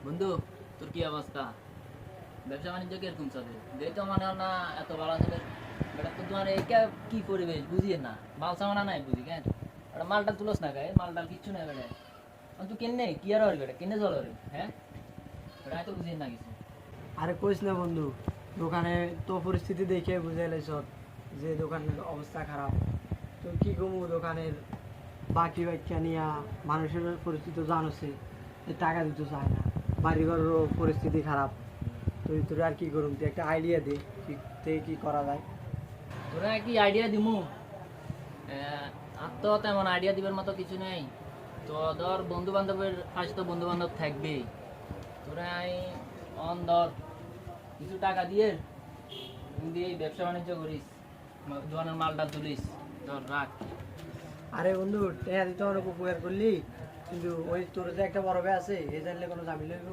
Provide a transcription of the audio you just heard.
বন্ধু, তোর কি অবস্থা? ব্যবসা বাণিজ্য কিরকম চলে? দেখে তো মনে হয় না এত ভালো চলে। বেটা তো তোমার এইটা কি পরিবেশ বুঝিয়ে না, মাল সামানা নাই বুঝি কেন? এটা মালটা তুলস না গায়ে, মালটাল কিচ্ছু নাই বেটা। তুই কেনে কি আর হবে বেটা, কেনে চল রে? হ্যাঁ, বেটা আমি তো বুঝিয়ে না কিছু। আরে কইস না বন্ধু, দোকানে তো পরিস্থিতি দেখে বুঝে লাইছ যে দোকানের অবস্থা খারাপ। তো কি কমু দোকানের বাকি বাক্যা নিয়া মানুষের পরিস্থিতি তো জানোসই, টাকা দিতে চায় না, বাড়িঘরেরও পরিস্থিতি খারাপ। তুই তোর আর কি করুম, তুই একটা আইডিয়া দে কি করা যায়। তোরা কি আইডিয়া দিমু? আর তো তেমন আইডিয়া দিবার মতো কিছু নেই। তো ধর বন্ধু বান্ধবের পাশে তো বন্ধু বান্ধব থাকবেই। তোরা অন ধর কিছু টাকা দিয়ে দিয়ে ব্যবসা বাণিজ্য করিস, দোকানের মালটা তুলিস, ধর রাখ। আরে বন্ধু, টাকা দিতে অনেক উপকার করলি, কিন্তু ওই তোর যে একটা বড় ভাই আছে, এ জানলে কোনো ঝামেলা হইব?